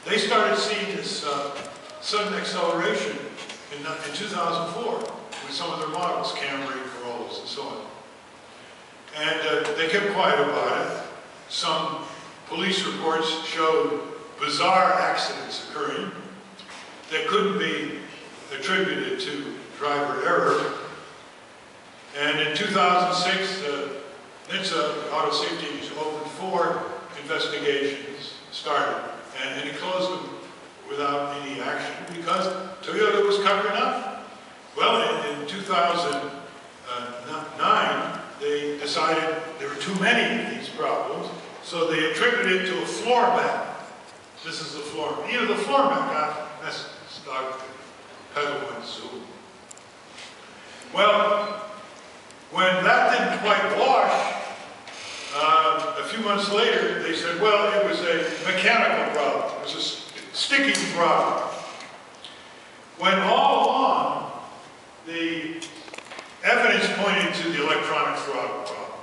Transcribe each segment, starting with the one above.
they started seeing this sudden acceleration in 2004 with some of their models, Camry, Corollas, and so on. And they kept quiet about it. Some police reports showed bizarre accidents occurring that couldn't be attributed to driver error. And in 2006, NHTSA, Auto Safety Agency, opened 4 investigations, started, and it closed them without any action because Toyota was covering up. Well, in 2009, they decided there were too many of these problems, so they attributed it to a floor mat. This is the floor mat. You know, the floor mat got messed up, pedal went zoom. Well, when that didn't quite wash, a few months later, they said, well, it was a mechanical problem. It was a sticking problem. When all along, the evidence pointed to the electronic throttle problem.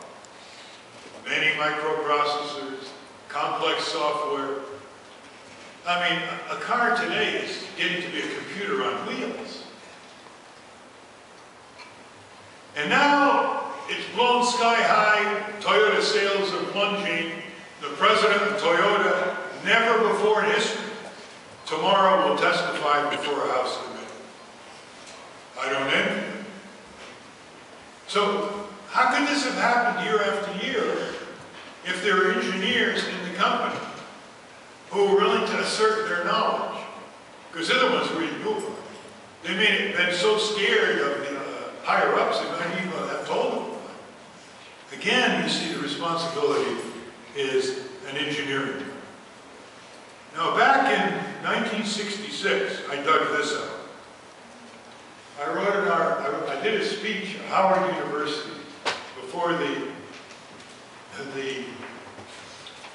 Many microprocessors, complex software. I mean, a car today is getting to be a computer on wheels. And now, it's blown sky high, Toyota sales are plunging. The president of Toyota, never before in history, tomorrow will testify before a House committee. I don't envy him. So, how could this have happened year after year if there were engineers in the company who were willing to assert their knowledge? Because they're the ones who really knew about it. They may have been so scared of the higher-ups, they might even have told them. Again, you see the responsibility is an engineering. Now, back in 1966, I dug this up. I did a speech at Howard University before the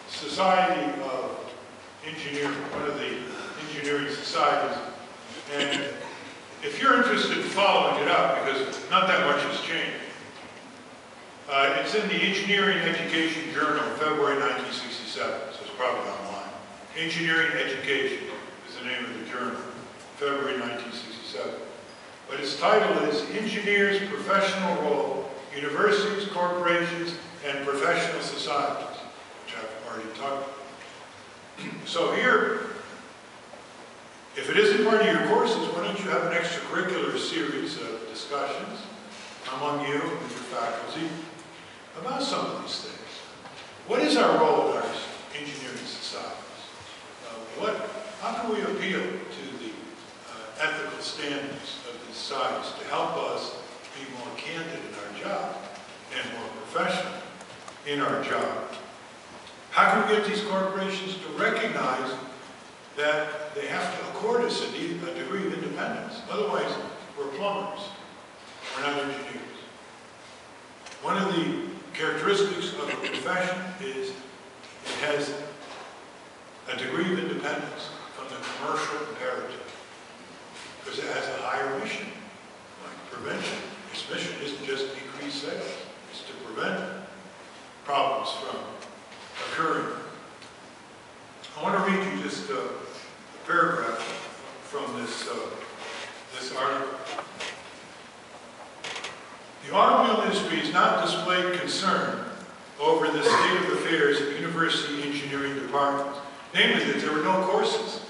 Society of Engineering, one of the engineering societies. And if you're interested in following it up, because not that much has changed, it's in the Engineering Education Journal, February 1967, so it's probably online. Engineering Education is the name of the journal, February 1967. But its title is Engineers' Professional Role, Universities, Corporations, and Professional Societies, which I've already talked about. So here, if it isn't part of your courses, why don't you have an extracurricular series of discussions among you and your faculty about some of these things. What is our role in our engineering societies? How can we appeal to the ethical standards of the societies to help us be more candid in our job and more professional in our job? How can we get these corporations to recognize that they have to accord us a degree of independence? Otherwise, we're plumbers. We're not engineers. One of the characteristics of a profession is it has a degree of independence from the commercial imperative, because it has a higher mission, like prevention. Its mission isn't just to decrease sales, it's to prevent problems from occurring. I want to read you just a paragraph from this article. The automobile industry has not displayed concern over the state of affairs at university engineering departments. Namely, that there were no courses,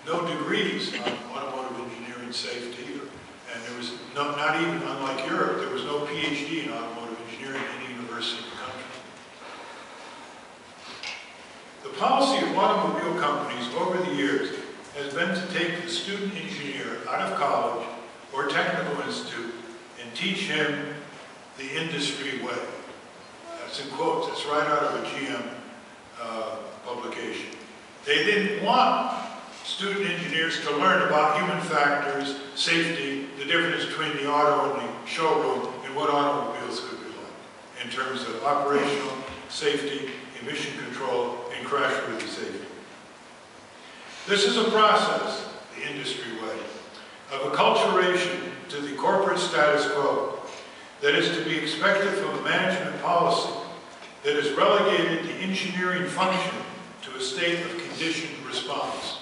no degrees on automotive engineering safety, and there was not even, unlike Europe, there was no PhD in automotive engineering in any university in the country. The policy of automobile companies over the years has been to take the student engineer out of college or technical institute and teach him the industry way. That's in quotes. That's right out of a GM publication. They didn't want student engineers to learn about human factors, safety, the difference between the auto and the showroom, and what automobiles could be like in terms of operational safety, emission control, and crash-worthy safety. This is a process, the industry way, of acculturation to the corporate status quo that is to be expected from a management policy that has relegated the engineering function to a state of conditioned response.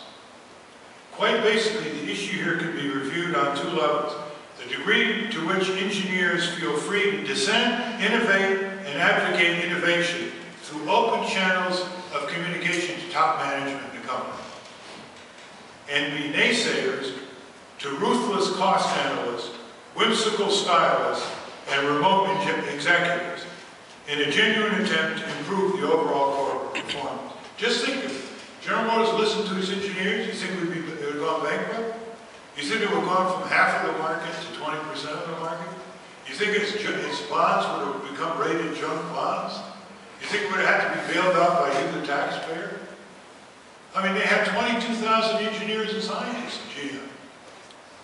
Quite basically, the issue here can be reviewed on two levels. The degree to which engineers feel free to dissent, innovate, and advocate innovation through open channels of communication to top management in the company. And be naysayers to ruthless cost analysts, whimsical stylists, and remote executives in a genuine attempt to improve the overall corporate performance. Just think, if General Motors listened to its engineers, you think it would have gone bankrupt? You think it would have gone from half of the market to 20% of the market? You think its bonds would have become rated junk bonds? You think it would have had to be bailed out by you, the taxpayer? I mean, they had 22,000 engineers and scientists in GM.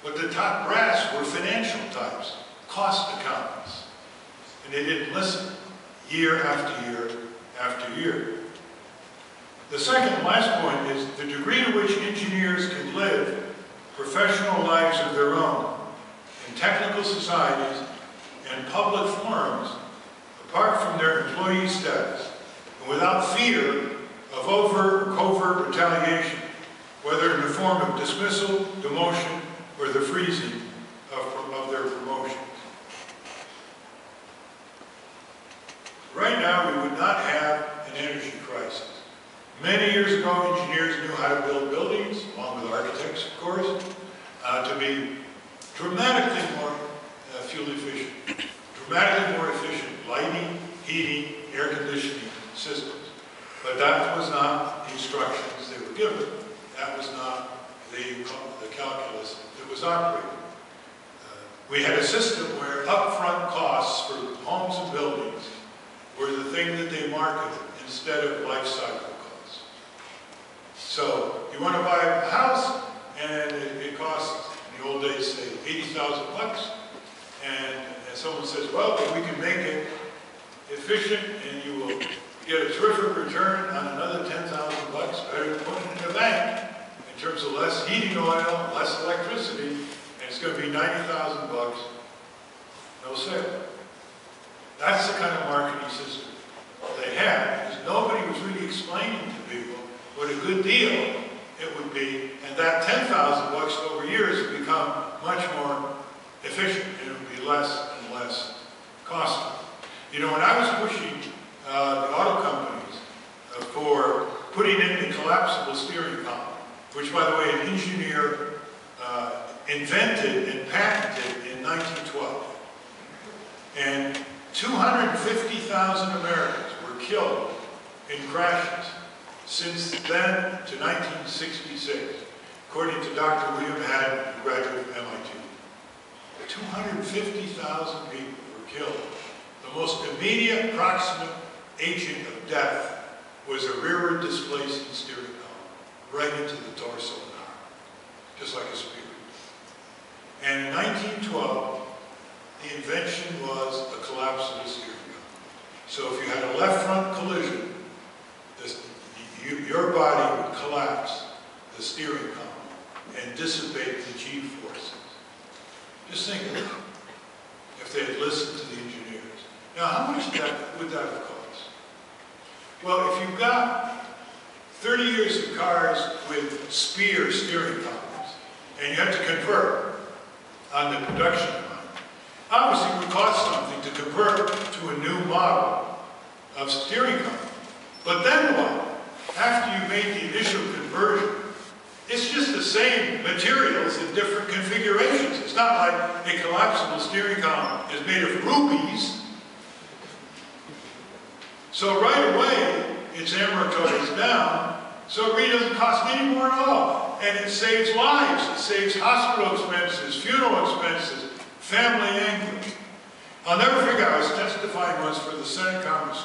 But the top brass were financial types, cost accountants. And they didn't listen year after year after year. The second and last point is the degree to which engineers can live professional lives of their own in technical societies and public forums apart from their employee status and without fear of overt or covert retaliation, whether in the form of dismissal, demotion, or the freezing of their promotions. Right now, we would not have an energy crisis. Many years ago, engineers knew how to build buildings, along with architects, of course, to be dramatically more fuel efficient, dramatically more efficient lighting, heating, air conditioning systems. But that was not the instructions they were given. That was not the calculus that was operated. We had a system where upfront costs for homes and buildings were the thing that they marketed instead of life cycle costs. So you want to buy a house, and it costs, in the old days, say, $80,000, and someone says, well, if we can make it efficient, and you will get a terrific return on another $10,000, better than putting it in the bank, in terms of less heating oil, less electricity, and it's going to be $90,000, no sale. That's the kind of marketing system they had, because nobody was really explaining to people what a good deal it would be, and that $10,000 over years would become much more efficient, and it would be less and less costly. You know, when I was pushing the auto companies for putting in the collapsible steering column, which, by the way, an engineer invented and patented in 1912, and 250,000 Americans were killed in crashes since then to 1966, according to Dr. William Haddon, a graduate from MIT. 250,000 people were killed. The most immediate proximate agent of death was a rearward displacing steering column, right into the torso and arm, just like a spear. And in 1912, the invention was a collapsible steering column. So if you had a left front collision, your body would collapse the steering column and dissipate the G-forces. Just think of it, if they had listened to the engineers. Now, how much would that have cost? Well, if you've got 30 years of cars with Spear steering columns, and you have to convert on the production line, obviously it would cost something to convert to a new model of steering column. But then what? After you made the initial conversion, it's just the same materials in different configurations. It's not like a collapsible steering column is made of rubies. So right away, it's amortized down, so it really doesn't cost any more at all. And it saves lives. It saves hospital expenses, funeral expenses, family anguish. I'll never forget, I was testifying once for the Senate Congress